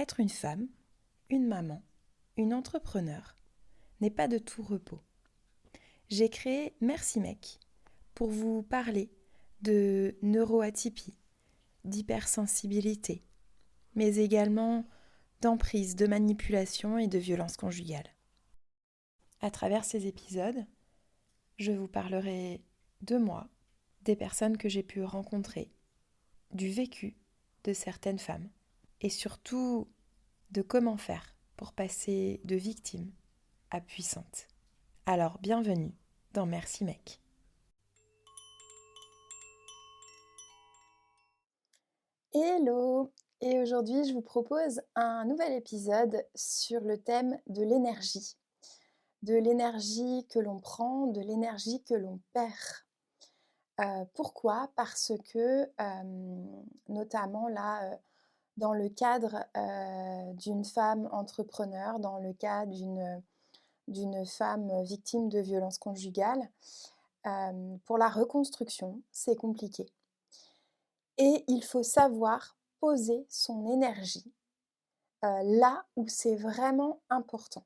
Être une femme, une maman, une entrepreneure n'est pas de tout repos. J'ai créé Merci Mec pour vous parler de neuroatypie, d'hypersensibilité, mais également d'emprise, de manipulation et de violence conjugale. À travers ces épisodes, je vous parlerai de moi, des personnes que j'ai pu rencontrer, du vécu de certaines femmes et surtout de comment faire pour passer de victime à puissante. Alors bienvenue dans Merci Mec. Hello! Et aujourd'hui je vous propose un nouvel épisode sur le thème de l'énergie. De l'énergie que l'on prend, de l'énergie que l'on perd. Pourquoi? Parce que notamment là, dans le cadre d'une femme entrepreneur, dans le cas d'une femme victime de violences conjugales, pour la reconstruction, c'est compliqué. Et il faut savoir poser son énergie là où c'est vraiment important.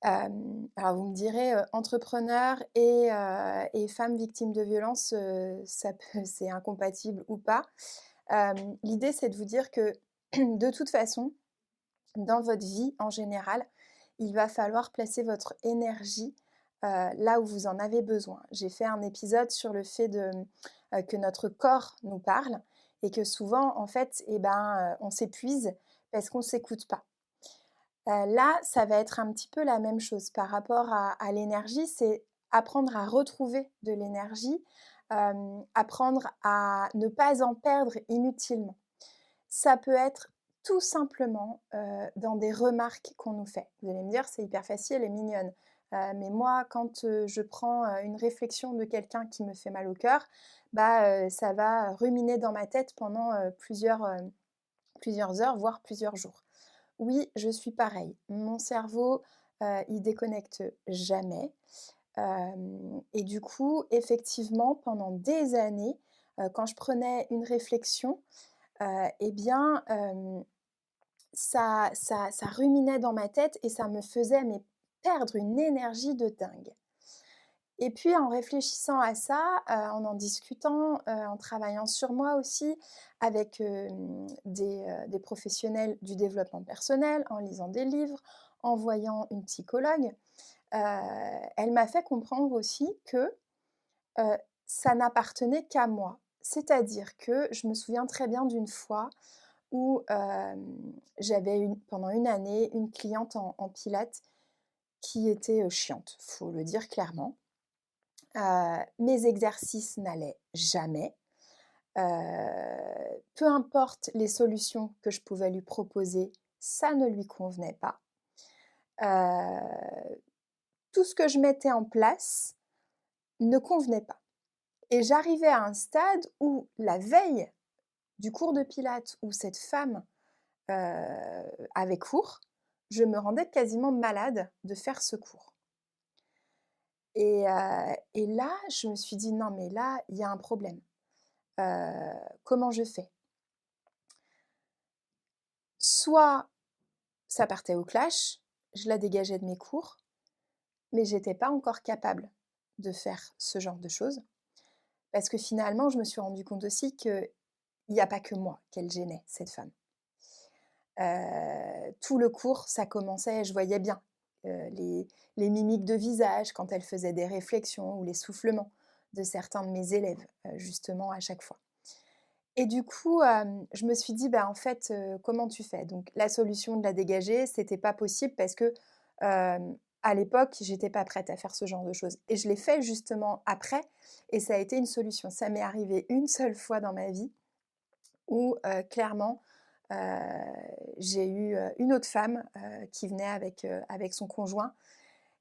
Alors vous me direz, entrepreneur et femme victime de violence, c'est incompatible ou pas. L'idée, c'est de vous dire que de toute façon, dans votre vie en général, il va falloir placer votre énergie là où vous en avez besoin. J'ai fait un épisode sur le fait que notre corps nous parle et que souvent, en fait, on s'épuise parce qu'on ne s'écoute pas. Là, ça va être un petit peu la même chose par rapport à l'énergie, c'est apprendre à retrouver de l'énergie, apprendre à ne pas en perdre inutilement. Ça peut être tout simplement, dans des remarques qu'on nous fait. Vous allez me dire: «C'est hyper facile et mignonne». Mais moi, quand, je prends, une réflexion de quelqu'un qui me fait mal au cœur, ça va ruminer dans ma tête pendant, plusieurs heures, voire plusieurs jours. Oui, je suis pareille. Mon cerveau, il déconnecte jamais. Et du coup, effectivement, pendant des années, quand je prenais une réflexion, et bien, ça ruminait dans ma tête et ça me faisait perdre une énergie de dingue. Et puis en réfléchissant à ça, en discutant, en travaillant sur moi aussi avec, des professionnels du développement personnel, en lisant des livres, en voyant une psychologue, elle m'a fait comprendre aussi que, heu, ça n'appartenait qu'à moi. C'est-à-dire que je me souviens très bien d'une fois où, j'avais pendant une année, une cliente en pilates qui était, chiante, faut le dire clairement. Mes exercices n'allaient jamais. Peu importe les solutions que je pouvais lui proposer, ça ne lui convenait pas. Heu, Tout ce que je mettais en place ne convenait pas et j'arrivais à un stade où la veille du cours de pilates où cette femme, avait cours, je me rendais quasiment malade de faire ce cours et là, je me suis dit: «Non mais là, il y a un problème. Comment je fais?» Soit ça partait au clash, je la dégageais de mes cours, mais j'étais pas encore capable de faire ce genre de choses. Parce que finalement, je me suis rendu compte aussi qu'il y a pas que moi qu'elle gênait, cette femme. Tout le cours, ça commençait, je voyais bien, les mimiques de visage quand elle faisait des réflexions ou les soufflements de certains de mes élèves, justement à chaque fois. Et du coup, je me suis dit: «Bah, en fait, comment tu fais?» Donc la solution de la dégager, c'était pas possible parce que, à l'époque, j'étais pas prête à faire ce genre de choses et je l'ai fait justement après et ça a été une solution. Ça m'est arrivé une seule fois dans ma vie où, clairement, heu, j'ai eu, une autre femme, qui venait avec son conjoint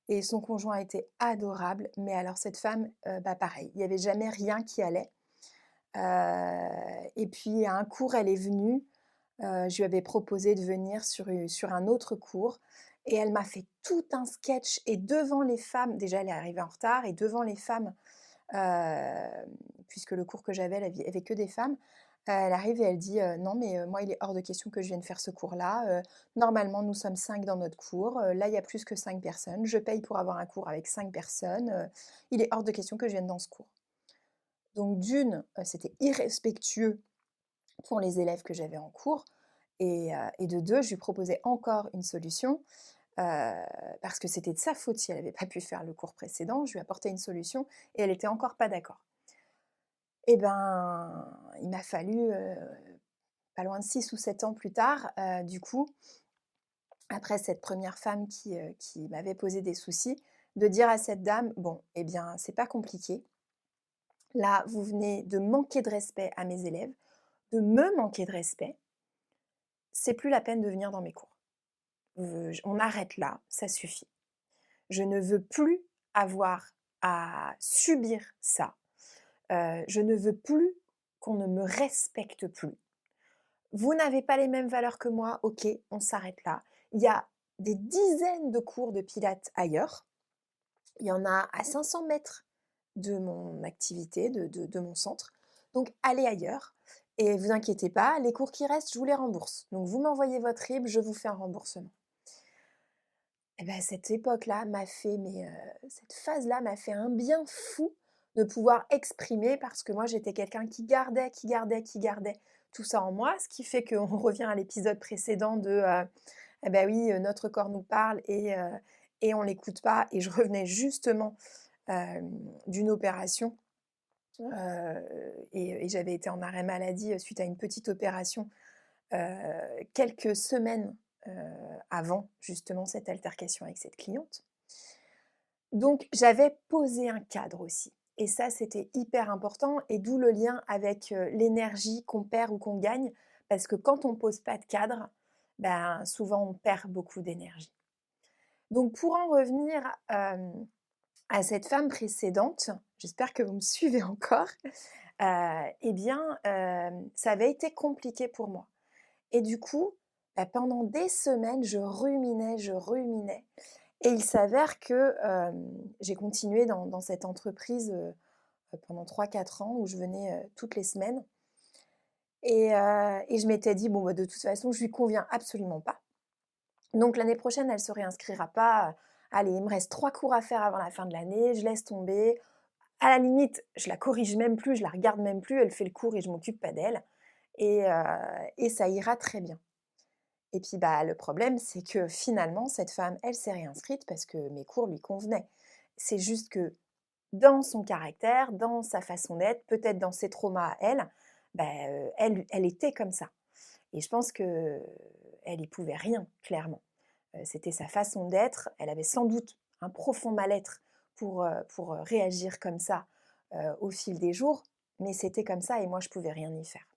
et son conjoint était adorable, mais alors cette femme, pareil, il y avait jamais rien qui allait. Et puis à un cours, elle est venue, je lui avais proposé de venir sur un autre cours et elle m'a fait tout un sketch et devant les femmes déjà elle est arrivée en retard et devant les femmes, puisque le cours que j'avais, il y avait que des femmes, Elle arrive et elle dit: «Non mais moi il est hors de question que je vienne faire ce cours-là, normalement nous sommes 5 dans notre cours, là il y a plus que 5 personnes, je paye pour avoir un cours avec 5 personnes, il est hors de question que je vienne dans ce cours». Donc d'une, c'était irrespectueux pour les élèves que j'avais en cours et de 2, je lui proposais encore une solution, parce que c'était de sa faute si elle avait pas pu faire le cours précédent. Je lui apportais une solution et elle était encore pas d'accord. Et ben, il m'a fallu, pas loin de 6 ou 7 ans plus tard, du coup, après cette première femme qui m'avait posé des soucis, de dire à cette dame: «Bon, eh bien, c'est pas compliqué. Là, vous venez de manquer de respect à mes élèves, de me manquer de respect. C'est plus la peine de venir dans mes cours. On arrête là, ça suffit. Je ne veux plus avoir à subir ça. Je ne veux plus qu'on ne me respecte plus. Vous n'avez pas les mêmes valeurs que moi, OK, on s'arrête là. Il y a des dizaines de cours de pilates ailleurs. Il y en a à 500 mètres de mon activité, de mon centre. Donc allez ailleurs et vous inquiétez pas, les cours qui restent, je vous les rembourse. Donc vous m'envoyez votre RIB, je vous fais un remboursement». Et bah, cette époque-là m'a fait cette phase-là m'a fait un bien fou de pouvoir exprimer parce que moi j'étais quelqu'un qui gardait tout ça en moi. Ce qui fait qu'on revient à l'épisode précédent eh bah, oui, notre corps nous parle et on l'écoute pas et je revenais justement, d'une opération, et j'avais été en arrêt maladie, suite à une petite opération, quelques semaines, heu, avant justement cette altercation avec cette cliente. Donc j'avais posé un cadre aussi et ça, c'était hyper important et d'où le lien avec, l'énergie qu'on perd ou qu'on gagne parce que quand on pose pas de cadre, ben, souvent on perd beaucoup d'énergie. Donc pour en revenir, à cette femme précédente, j'espère que vous me suivez encore, et bien, ça avait été compliqué pour moi. Et du coup, bah, pendant des semaines, je ruminais et il s'avère que, j'ai continué dans cette entreprise, pendant 3 4 ans où je venais, toutes les semaines et je m'étais dit: «Bon, bah, de toute façon, je lui conviens absolument pas. Donc l'année prochaine, elle se réinscrira pas, allez, il me reste 3 cours à faire avant la fin de l'année, je laisse tomber. À la limite, je la corrige même plus, je la regarde même plus, elle fait le cours et je m'occupe pas d'elle et ça ira très bien». Et puis, bah, le problème, c'est que finalement, cette femme, elle s'est réinscrite parce que mes cours lui convenaient. C'est juste que dans son caractère, dans sa façon d'être, peut-être dans ses traumas à elle, bah, elle était comme ça. Et je pense qu'elle y pouvait rien, clairement. C'était sa façon d'être. Elle avait sans doute un profond mal-être pour réagir comme ça, au fil des jours, mais c'était comme ça et moi, je pouvais rien y faire.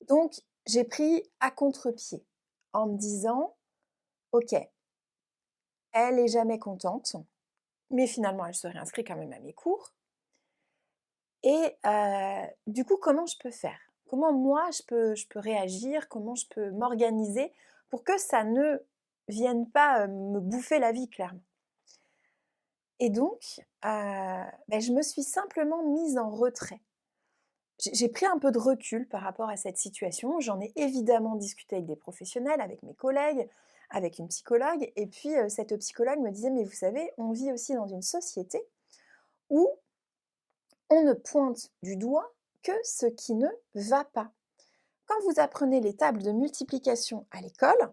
Donc, j'ai pris à contre-pied en me disant: «OK, elle est jamais contente, mais finalement elle se réinscrit quand même à mes cours et du coup comment je peux faire? Comment moi je peux réagir? Comment je peux m'organiser pour que ça ne vienne pas, me bouffer la vie clairement?» Et donc, je me suis simplement mise en retrait. J'ai pris un peu de recul par rapport à cette situation. J'en ai évidemment discuté avec des professionnels, avec mes collègues, avec une psychologue et puis, cette psychologue me disait: «Mais vous savez, on vit aussi dans une société où on ne pointe du doigt que ce qui ne va pas. Quand vous apprenez les tables de multiplication à l'école,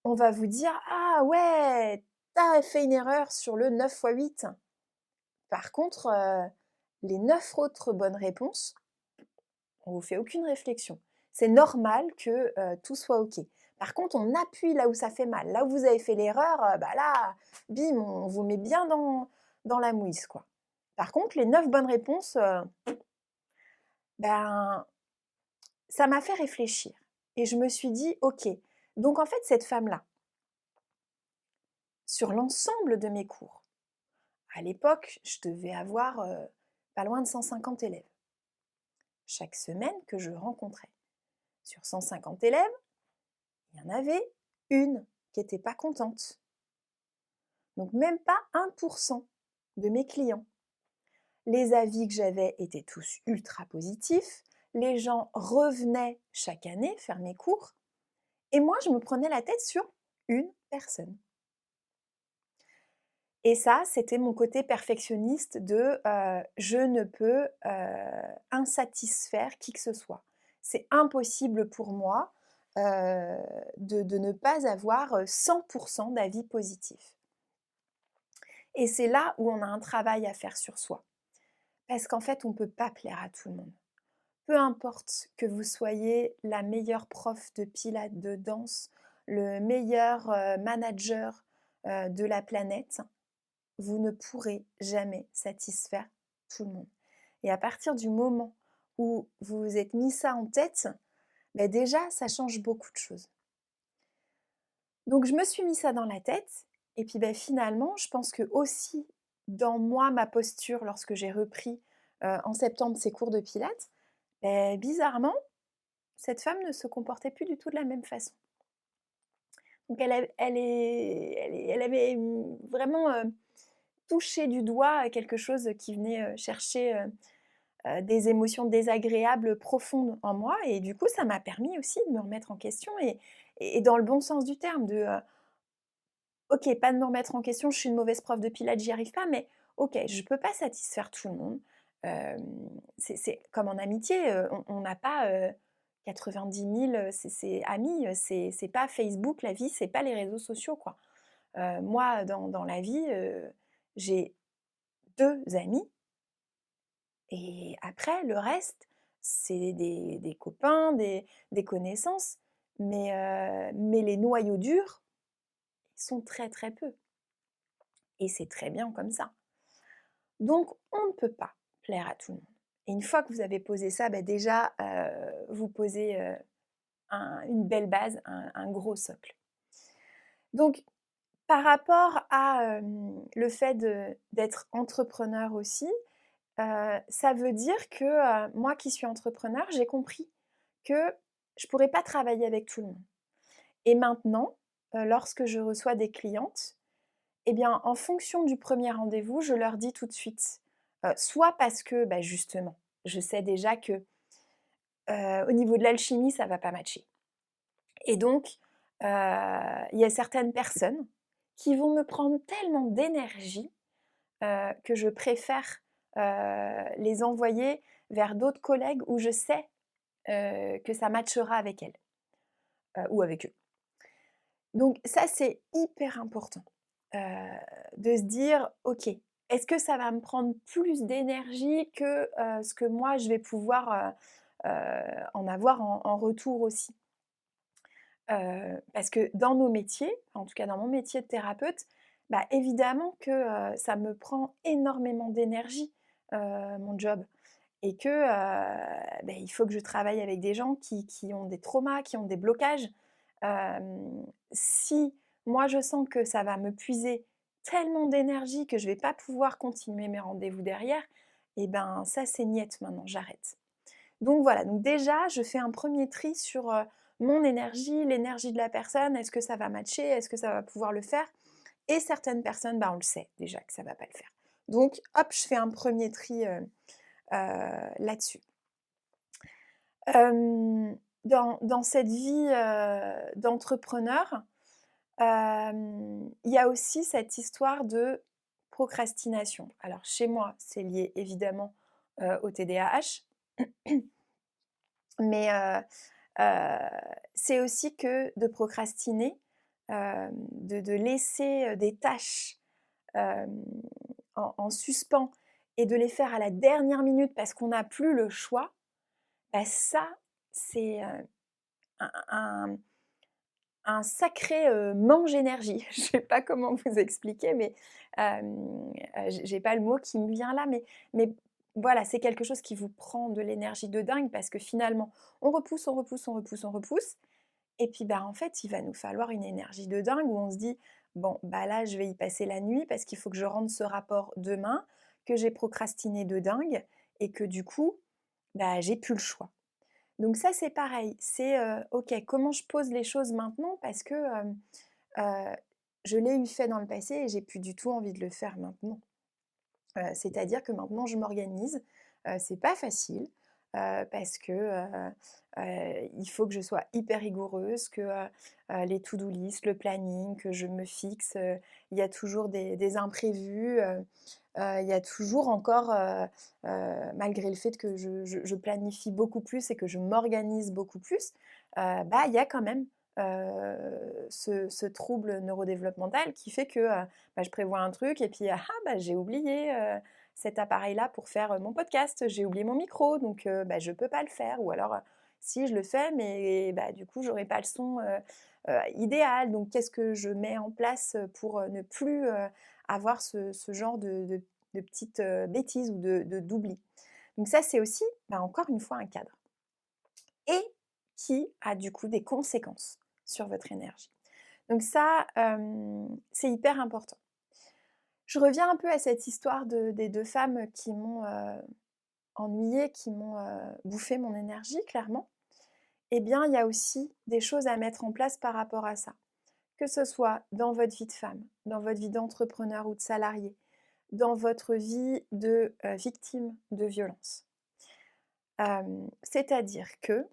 on va vous dire: "Ah ouais, t'as fait une erreur sur le 9 fois 8. Par contre, les 9 autres bonnes réponses, on vous fait aucune réflexion. C'est normal que, tout soit OK. Par contre, on appuie là où ça fait mal. Là où vous avez fait l'erreur, bah là, bim, on vous met bien dans la mouise, quoi. Par contre, les 9 bonnes réponses, ben, ça m'a fait réfléchir et je me suis dit: «OK, donc en fait, cette femme-là, sur l'ensemble de mes cours», à l'époque, je devais avoir, pas loin de 150 élèves, chaque semaine que je rencontrais. Sur 150 élèves, il y en avait une qui était pas contente. Donc même pas 1 de mes clients. Les avis que j'avais étaient tous ultra positifs. Les gens revenaient chaque année faire mes cours. Et moi, je me prenais la tête sur une personne. Et ça, c'était mon côté perfectionniste de je ne peux insatisfaire qui que ce soit. C'est impossible pour moi de ne pas avoir 100% d'avis positifs. Et c'est là où on a un travail à faire sur soi. Parce qu'en fait, on ne peut pas plaire à tout le monde. Peu importe que vous soyez la meilleure prof de pilates, de danse, le meilleur manager de la planète, vous ne pourrez jamais satisfaire tout le monde. Et à partir du moment où vous vous êtes mis ça en tête, ben déjà, ça change beaucoup de choses. Donc, je me suis mis ça dans la tête. Et puis, ben, finalement, je pense que aussi, dans moi, ma posture, lorsque j'ai repris en septembre ces cours de pilates, ben, bizarrement, cette femme ne se comportait plus du tout de la même façon. Donc, elle avait vraiment touché du doigt quelque chose qui venait chercher des émotions désagréables profondes en moi. Et du coup, ça m'a permis aussi de me remettre en question et dans le bon sens du terme, de ok, pas de me remettre en question, je suis une mauvaise prof de pilates, j'y arrive pas, mais ok, je peux pas satisfaire tout le monde. C'est comme en amitié, on n'a pas 90 000 amis, c'est pas Facebook, la vie, c'est pas les réseaux sociaux, quoi. Moi, dans la vie, j'ai 2 amis et après le reste, c'est des copains, des connaissances, mais les noyaux durs, ils sont très, très peu et c'est très bien comme ça. Donc on ne peut pas plaire à tout le monde. Et une fois que vous avez posé ça, bah déjà, vous posez, une belle base, un gros socle. Donc par rapport à, le fait d'être entrepreneur aussi, ça veut dire que, moi qui suis entrepreneur, j'ai compris que je pourrais pas travailler avec tout le monde. Et maintenant, lorsque je reçois des clientes, eh bien, en fonction du premier rendez-vous, je leur dis tout de suite, soit parce que, bah, justement, je sais déjà que, au niveau de l'alchimie, ça va pas matcher. Et donc, il y a certaines personnes qui vont me prendre tellement d'énergie, que je préfère, les envoyer vers d'autres collègues où je sais, que ça matchera avec elles, ou avec eux. Donc ça, c'est hyper important, heu, de se dire: «OK, est-ce que ça va me prendre plus d'énergie que, ce que moi je vais pouvoir, en avoir en retour aussi?» Parce que dans nos métiers, en tout cas dans mon métier de thérapeute, bah, évidemment que, ça me prend énormément d'énergie, mon job et que, il faut que je travaille avec des gens qui ont des traumas, qui ont des blocages. Si moi je sens que ça va me puiser tellement d'énergie que je vais pas pouvoir continuer mes rendez-vous derrière, et ben ça c'est niet maintenant, j'arrête. Donc voilà, donc déjà je fais un premier tri sur, mon énergie, l'énergie de la personne. Est-ce que ça va matcher? Est-ce que ça va pouvoir le faire? Et certaines personnes, bah, on le sait déjà que ça va pas le faire. Donc hop, je fais un premier tri, là-dessus. Dans cette vie, d'entrepreneur, il y a aussi cette histoire de procrastination. Alors chez moi, c'est lié évidemment, au TDAH, mais c'est aussi que de procrastiner, de laisser, des tâches, hem, en suspens et de les faire à la dernière minute parce qu'on n'a plus le choix, bah, ça, c'est, un un un sacré, mange-énergie. Je sais pas comment vous expliquer, mais j'ai pas le mot qui me vient là, mais voilà, c'est quelque chose qui vous prend de l'énergie de dingue parce que finalement, on repousse, on repousse, on repousse, on repousse et puis, bah, en fait, il va nous falloir une énergie de dingue où on se dit: «Bon, bah, là, je vais y passer la nuit parce qu'il faut que je rende ce rapport demain, que j'ai procrastiné de dingue et que du coup, bah, j'ai plus le choix». Donc ça, c'est pareil, c'est, OK, comment je pose les choses maintenant parce que, heu, je l'ai eu fait dans le passé et j'ai plus du tout envie de le faire maintenant. C'est-à-dire que maintenant je m'organise. C'est pas facile, parce que, il faut que je sois hyper rigoureuse, que, les to-do list, le planning, que je me fixe, il y a toujours des imprévus, il y a toujours encore, malgré le fait que je planifie beaucoup plus et que je m'organise beaucoup plus, il y a quand même, ce trouble neurodéveloppemental qui fait que, je prévois un truc et puis, j'ai oublié, cet appareil-là pour faire, mon podcast. J'ai oublié mon micro donc je peux pas le faire ou alors, si je le fais mais du coup j'aurai pas le son, idéal. Donc qu'est-ce que je mets en place, pour, ne plus, avoir ce genre de petites, bêtises ou d'oubli. Donc ça, c'est aussi, encore une fois, un cadre et qui a du coup des conséquences sur votre énergie. Donc ça, c'est hyper important. Je reviens un peu à cette histoire des 2 femmes qui m'ont, ennuyée, qui m'ont, bouffé mon énergie clairement. Eh bien, il y a aussi des choses à mettre en place par rapport à ça. Que ce soit dans votre vie de femme, dans votre vie d'entrepreneur ou de salarié, dans votre vie de, victime de violence. C'est-à-dire que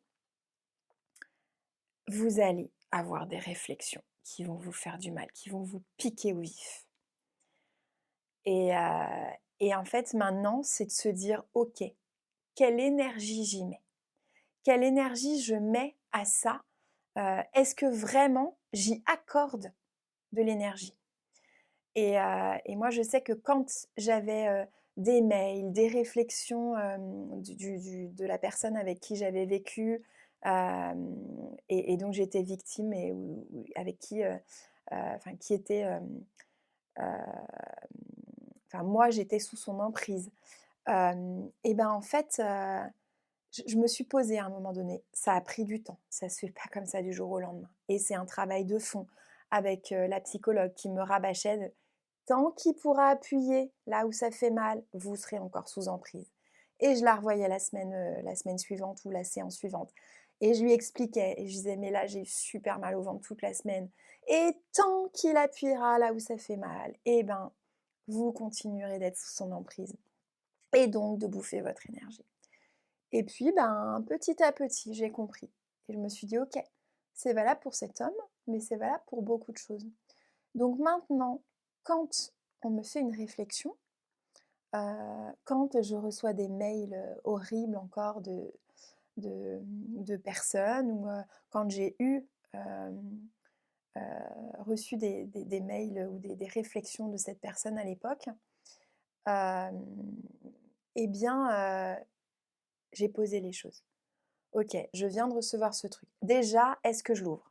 vous allez avoir des réflexions qui vont vous faire du mal, qui vont vous piquer au vif. Et en fait, maintenant, c'est de se dire: «OK, quelle énergie j'y mets? Quelle énergie je mets à ça? Est-ce que vraiment j'y accorde de l'énergie?» Et moi, je sais que quand j'avais, des mails, des réflexions, de la personne avec qui j'avais vécu, et dont j'étais victime et ou avec qui, qui était, moi, j'étais sous son emprise. En fait, je me suis posée à un moment donné. Ça a pris du temps. Ça se fait pas comme ça du jour au lendemain et c'est un travail de fond avec, la psychologue qui me rabâchait de: «Tant qu'il pourra appuyer là où ça fait mal, vous serez encore sous emprise» et je la revoyais la semaine suivante ou la séance suivante et je lui expliquais et je disais: «Mais là, j'ai eu super mal au ventre toute la semaine et tant qu'il appuiera là où ça fait mal, vous continuerez d'être sous son emprise et donc de bouffer votre énergie». Et puis, petit à petit, j'ai compris et je me suis dit: «OK, c'est valable pour cet homme, mais c'est valable pour beaucoup de choses». Donc maintenant, quand on me fait une réflexion, quand je reçois des mails, horribles encore de personnes ou, quand j'ai eu, hem, heu, reçu des mails ou des réflexions de cette personne à l'époque, hem, et bien, j'ai posé les choses. OK, je viens de recevoir ce truc. Déjà, est-ce que je l'ouvre?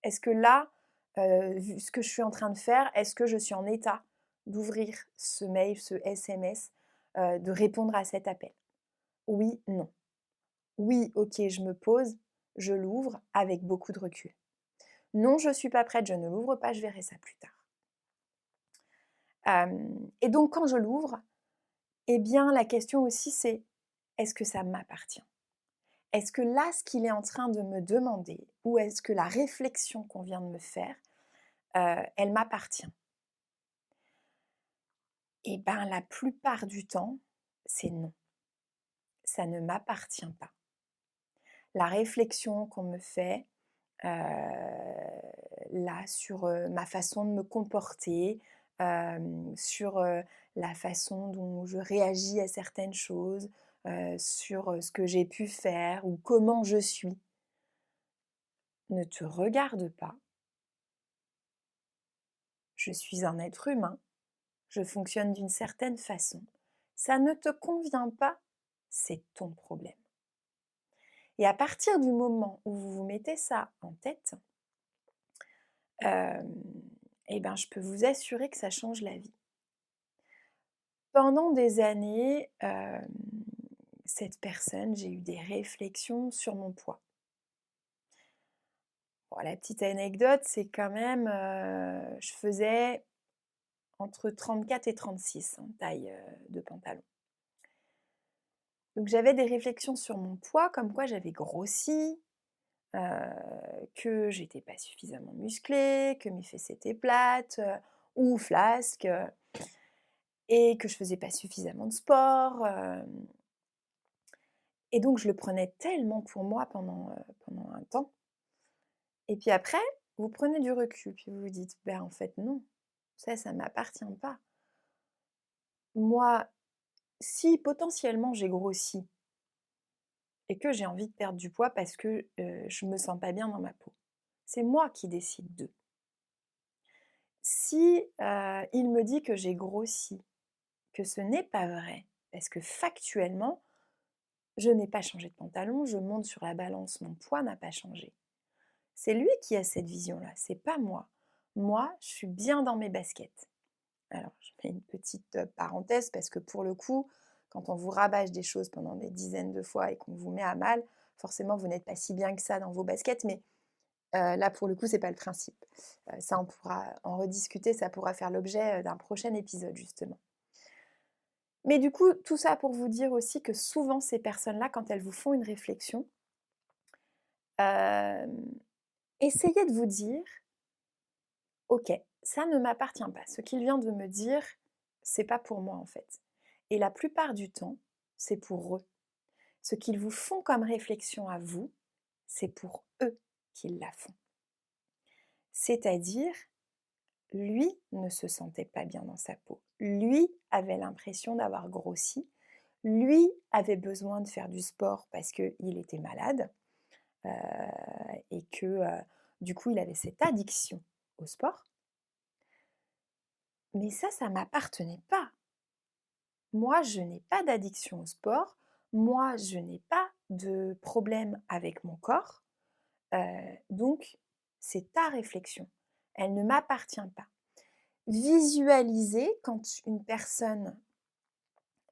Est-ce que là, vu ce que je suis en train de faire, est-ce que je suis en état d'ouvrir ce mail, ce SMS, de répondre à cet appel? Oui, non. Oui, OK, je me pose, je l'ouvre avec beaucoup de recul. Non, je suis pas prête, je ne l'ouvre pas, je verrai ça plus tard. Et donc quand je l'ouvre, eh bien la question aussi c'est: «Est-ce que ça m'appartient?» Est-ce que là, ce qu'il est en train de me demander ou est-ce que la réflexion qu'on vient de me faire, elle m'appartient? Et la plupart du temps, c'est non, ça ne m'appartient pas. La réflexion qu'on me fait, là, sur, ma façon de me comporter, sur, la façon dont je réagis à certaines choses, sur, ce que j'ai pu faire ou comment je suis, ne te regarde pas. Je suis un être humain, je fonctionne d'une certaine façon. Ça ne te convient pas, c'est ton problème. Et à partir du moment où vous vous mettez ça en tête, hem, je peux vous assurer que ça change la vie. Pendant des années, cette personne, j'ai eu des réflexions sur mon poids. Bon, la petite anecdote, c'est quand même, je faisais entre 34 et 36 en taille, de pantalon. Donc j'avais des réflexions sur mon poids, comme quoi j'avais grossi, heu, que j'étais pas suffisamment musclée, que mes fesses étaient plates, ou flasques, et que je faisais pas suffisamment de sport, et donc je le prenais tellement pour moi pendant un temps et puis après, vous prenez du recul, puis vous vous dites: «Ben, en fait non, ça m'appartient pas. Moi, si potentiellement j'ai grossi et que j'ai envie de perdre du poids parce que, je me sens pas bien dans ma peau, c'est moi qui décide de. Si, il me dit que j'ai grossi, que ce n'est pas vrai, parce que factuellement, je n'ai pas changé de pantalon, je monte sur la balance, mon poids n'a pas changé. C'est lui qui a cette vision-là, c'est pas moi. Moi, je suis bien dans mes baskets. Alors, je mets une petite parenthèse parce que pour le coup, quand on vous rabâche des choses pendant des dizaines de fois et qu'on vous met à mal, forcément, vous n'êtes pas si bien que ça dans vos baskets, mais là, pour le coup, c'est pas le principe. Ça, on pourra en rediscuter, ça pourra faire l'objet d'un prochain épisode, justement. Mais du coup, tout ça pour vous dire aussi que souvent, ces personnes-là, quand elles vous font une réflexion, hem, essayez de vous dire: «OK, ça ne m'appartient pas. Ce qu'il vient de me dire, c'est pas pour moi, en fait» et la plupart du temps, c'est pour eux. Ce qu'ils vous font comme réflexion à vous, c'est pour eux qu'ils la font. C'est-à-dire, lui ne se sentait pas bien dans sa peau. Lui avait l'impression d'avoir grossi. Lui avait besoin de faire du sport parce qu'il était malade, heu et que, du coup, il avait cette addiction au sport. Mais ça m'appartenait pas. Moi, je n'ai pas d'addiction au sport. Moi, je n'ai pas de problème avec mon corps. Donc c'est ta réflexion. Elle ne m'appartient pas. Visualisez quand une personne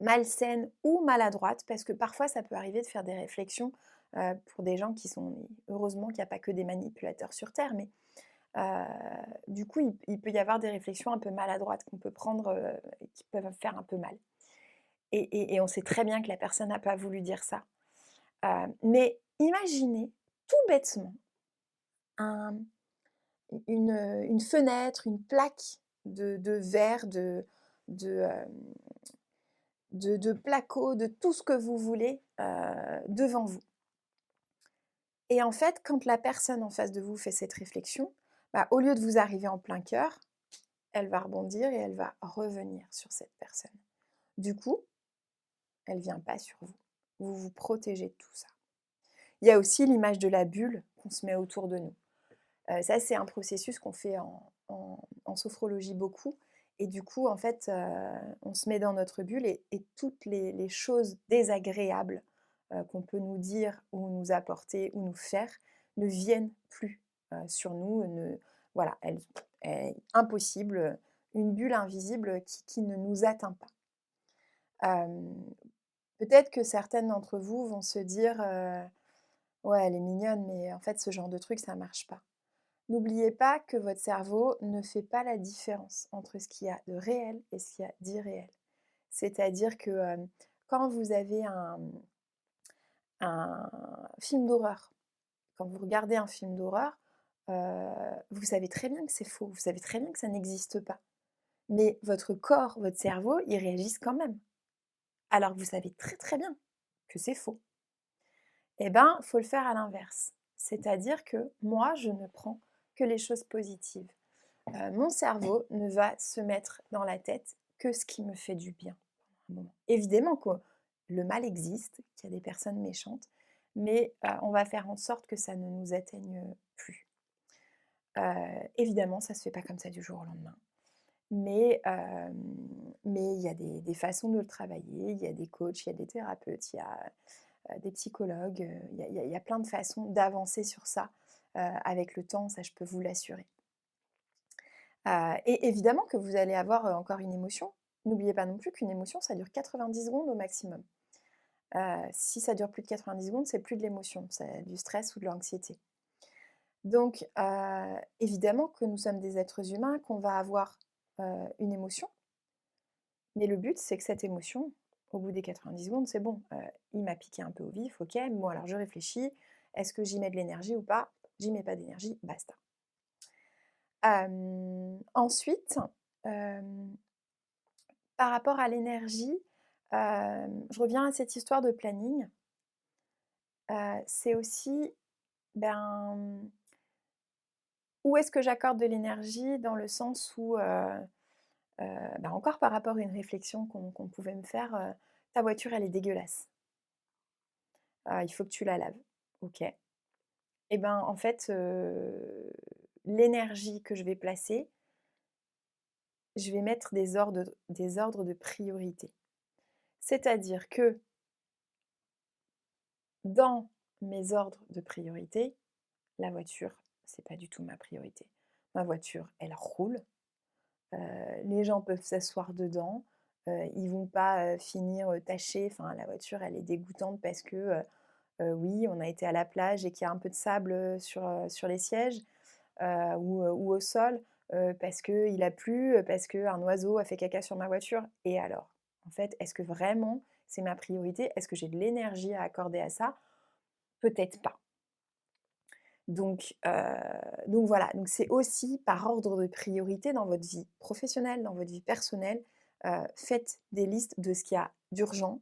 malsaine ou maladroite, parce que parfois ça peut arriver de faire des réflexions, pour des gens qui sont heureusement qu'il n'y a pas que des manipulateurs sur terre, mais du coup, il peut y avoir des réflexions un peu maladroites qu'on peut prendre, et qui peuvent faire un peu mal. Et on sait très bien que la personne n'a pas voulu dire ça. Mais imaginez tout bêtement un une fenêtre, une plaque de verre, de, hem, de placo, de tout ce que vous voulez, devant vous. Et en fait, quand la personne en face de vous fait cette réflexion, bah, au lieu de vous arriver en plein cœur, elle va rebondir et elle va revenir sur cette personne. Du coup, elle ne vient pas sur vous. Vous vous protégez de tout ça. Il y a aussi l'image de la bulle qu'on se met autour de nous. Ça, c'est un processus qu'on fait en sophrologie beaucoup et du coup, en fait, on se met dans notre bulle et toutes les choses désagréables, qu'on peut nous dire ou nous apporter ou nous faire ne viennent plus, sur nous, ne voilà, impossible, une bulle invisible qui ne nous atteint pas. Hem, Peut-être que certaines d'entre vous vont se dire, «Ouais, elle est mignonne, mais en fait, ce genre de truc, ça marche pas». N'oubliez pas que votre cerveau ne fait pas la différence entre ce qu'il y a de réel et ce qu'il y a d'irréel. C'est-à-dire que, quand vous avez un film d'horreur, quand vous regardez un film d'horreur, vous savez très bien que c'est faux, vous savez très bien que ça n'existe pas. Mais votre corps, votre cerveau, ils réagissent quand même. Alors que vous savez très, très bien que c'est faux. Eh ben, faut le faire à l'inverse. C'est-à-dire que moi, je ne prends que les choses positives. Mon cerveau ne va se mettre dans la tête que ce qui me fait du bien. Évidemment que le mal existe, qu'il y a des personnes méchantes, mais on va faire en sorte que ça ne nous atteigne plus. Évidemment, ça ne se fait pas comme ça du jour au lendemain. Mais il y a des façons de le travailler, il y a des coachs, il y a des thérapeutes, il y a des psychologues, il y a plein de façons d'avancer sur ça avec le temps, ça je peux vous l'assurer. Et évidemment que vous allez avoir, encore une émotion. N'oubliez pas non plus qu'une émotion, ça dure 90 secondes au maximum. Si ça dure plus de 90 secondes, c'est plus de l'émotion, c'est du stress ou de l'anxiété. Donc évidemment que nous sommes des êtres humains, qu'on va avoir, une émotion, mais le but, c'est que cette émotion, au bout des 90 secondes, c'est bon, il m'a piqué un peu au vif, OK, bon alors je réfléchis, est-ce que j'y mets de l'énergie ou pas? J'y mets pas d'énergie, basta. Ensuite, hem par rapport à l'énergie, je reviens à cette histoire de planning. C'est aussi, ben, où est-ce que j'accorde de l'énergie? Dans le sens où, bah, encore par rapport à une réflexion qu'on pouvait me faire, «Ta voiture, elle est dégueulasse, il faut que tu la laves». OK. Et ben, en fait, l'énergie que je vais placer, je vais mettre des ordres de priorité. C'est-à-dire que dans mes ordres de priorité, la voiture, c'est pas du tout ma priorité. Ma voiture, elle roule, heu, les gens peuvent s'asseoir dedans, ils vont pas, finir, tachés. Enfin, la voiture, elle est dégoûtante parce que, oui, on a été à la plage et qu'il y a un peu de sable, sur les sièges, ou au sol, parce qu'il a plu, parce qu'un oiseau a fait caca sur ma voiture. Et alors? En fait, est-ce que vraiment c'est ma priorité? Est-ce que j'ai de l'énergie à accorder à ça? Peut-être pas. Donc voilà, donc c'est aussi par ordre de priorité dans votre vie professionnelle, dans votre vie personnelle, faites des listes de ce qu'il y a d'urgent,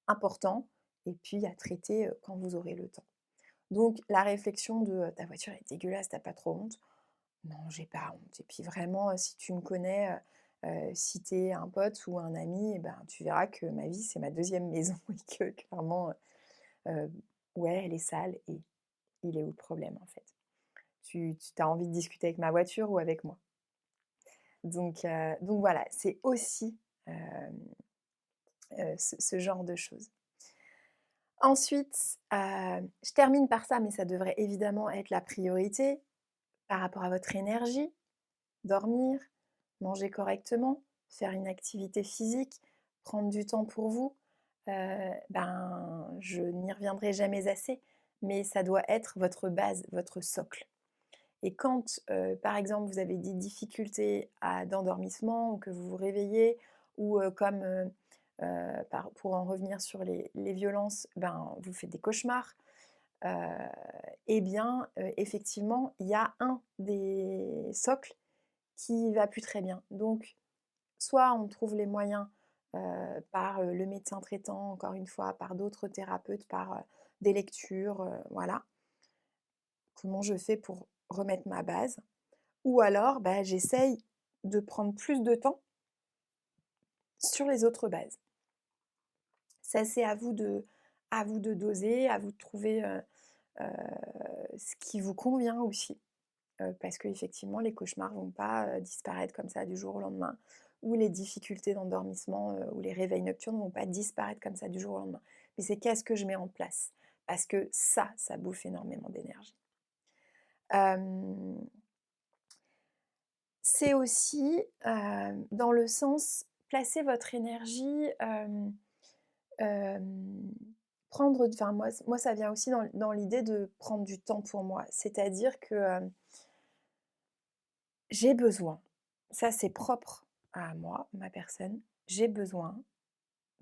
important et puis à traiter, quand vous aurez le temps. Donc la réflexion de, «Ta voiture est dégueulasse, tu pas trop honte?» Non, j'ai pas honte. Et puis vraiment, si tu me connais, si tu es un pote ou un ami, et ben, tu verras que ma vie, c'est ma deuxième maison et que clairement, heu, ouais, elle est sale et il est où le problème, en fait? Tu as envie de discuter avec ma voiture ou avec moi? Donc voilà, c'est aussi, hem, ce genre de choses. Ensuite, je termine par ça, mais ça devrait évidemment être la priorité par rapport à votre énergie. Dormir, manger correctement, faire une activité physique, prendre du temps pour vous, ben, je n'y reviendrai jamais assez, mais ça doit être votre base, votre socle. Et quand, par exemple, vous avez des difficultés d'endormissement ou que vous vous réveillez ou, comme, pour en revenir sur les violences, ben, vous faites des cauchemars, heu et bien, effectivement, il y a un des socles qui va plus très bien. Donc, soit on trouve les moyens, par, le médecin traitant, encore une fois, par d'autres thérapeutes, par, des lectures, voilà. Comment je fais pour remettre ma base? Ou alors, bah, j'essaye de prendre plus de temps sur les autres bases. Ça, c'est à vous de doser, à vous de trouver, heu, ce qui vous convient aussi. Parce qu'effectivement, les cauchemars vont pas, disparaître comme ça du jour au lendemain, ou les difficultés d'endormissement, ou les réveils nocturnes vont pas disparaître comme ça du jour au lendemain. Mais c'est qu'est-ce que je mets en place? Parce que ça bouffe énormément d'énergie. Hem, c'est aussi, dans le sens, placer votre énergie, hem, moi ça vient aussi dans l'idée de prendre du temps pour moi. C'est-à-dire que, j'ai besoin, ça c'est propre à moi, ma personne, j'ai besoin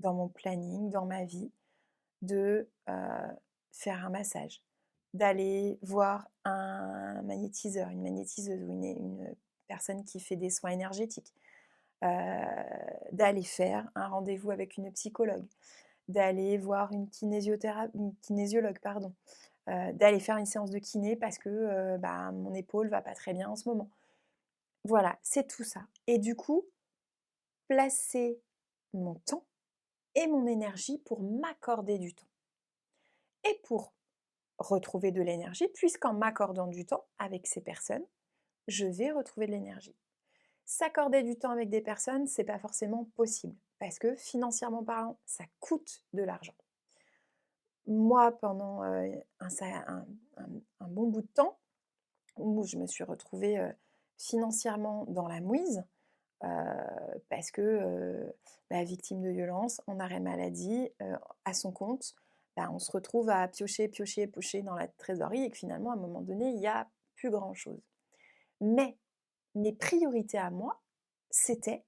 dans mon planning, dans ma vie, de, faire un massage, d'aller voir un magnétiseur, une magnétiseuse ou une personne qui fait des soins énergétiques, heu, d'aller faire un rendez-vous avec une psychologue, d'aller voir une kinésiologue, pardon, d'aller faire une séance de kiné parce que, bah, mon épaule va pas très bien en ce moment. Voilà, c'est tout ça. Et du coup, placer mon temps et mon énergie pour m'accorder du temps et pour retrouver de l'énergie, puisqu'en m'accordant du temps avec ces personnes, je vais retrouver de l'énergie. S'accorder du temps avec des personnes, c'est pas forcément possible parce que financièrement parlant, ça coûte de l'argent. Moi, pendant, un bon bout de temps où je me suis retrouvée, financièrement dans la mouise, heu, parce que, bah, victime de violence, en arrêt maladie, à son compte, bah, on se retrouve à piocher, piocher, piocher dans la trésorerie et que finalement, à un moment donné, il y a plus grand-chose. Mais mes priorités à moi, c'était: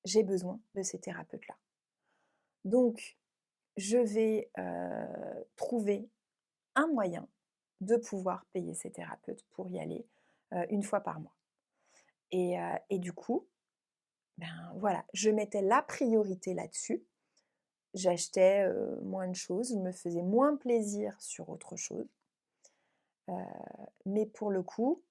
«J'ai besoin de ces thérapeutes-là». Donc je vais, trouver un moyen de pouvoir payer ces thérapeutes pour y aller, 1 fois par mois. Et du coup, ben, voilà, je mettais la priorité là-dessus. J'achetais, moins de choses, je me faisais moins plaisir sur autre chose. Heu, mais pour le coup,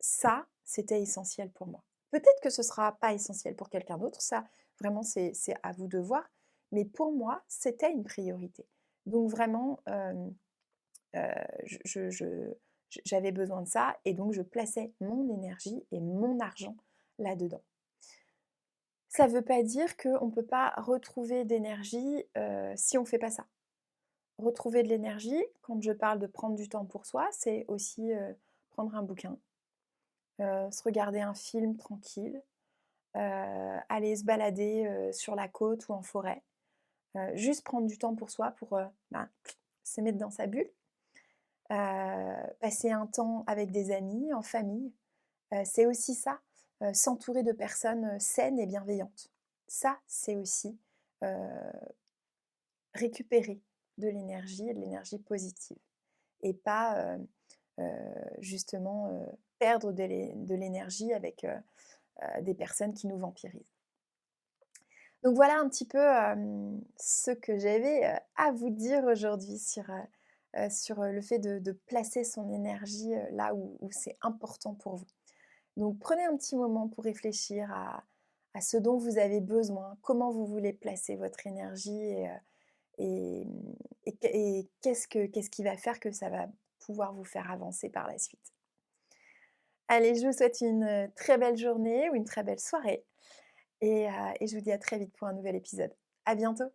ça, c'était essentiel pour moi. Peut-être que ce sera pas essentiel pour quelqu'un d'autre, ça vraiment c'est à vous de voir, mais pour moi, c'était une priorité. Donc vraiment, heu, j'avais besoin de ça et donc je plaçais mon énergie et mon argent là-dedans. Ça ne veut pas dire qu'on ne peut pas retrouver d'énergie, si on ne fait pas ça. Retrouver de l'énergie, quand je parle de prendre du temps pour soi, c'est aussi, prendre un bouquin, se regarder un film tranquille, aller se balader, sur la côte ou en forêt. Juste prendre du temps pour soi pour, ben, se mettre dans sa bulle. Passer un temps avec des amis, en famille, c'est aussi ça, s'entourer de personnes, saines et bienveillantes. Ça, c'est aussi, heu, récupérer de l'énergie positive et pas, justement, perdre de l'énergie avec, des personnes qui nous vampirisent. Donc voilà un petit peu, ce que j'avais, à vous dire aujourd'hui sur le fait de placer son énergie, là où c'est important pour vous. Donc prenez un petit moment pour réfléchir à ce dont vous avez besoin, comment vous voulez placer votre énergie et qu'est-ce qui va faire que ça va pouvoir vous faire avancer par la suite. Allez, je vous souhaite une, très belle journée ou une très belle soirée et je vous dis à très vite pour un nouvel épisode. À bientôt.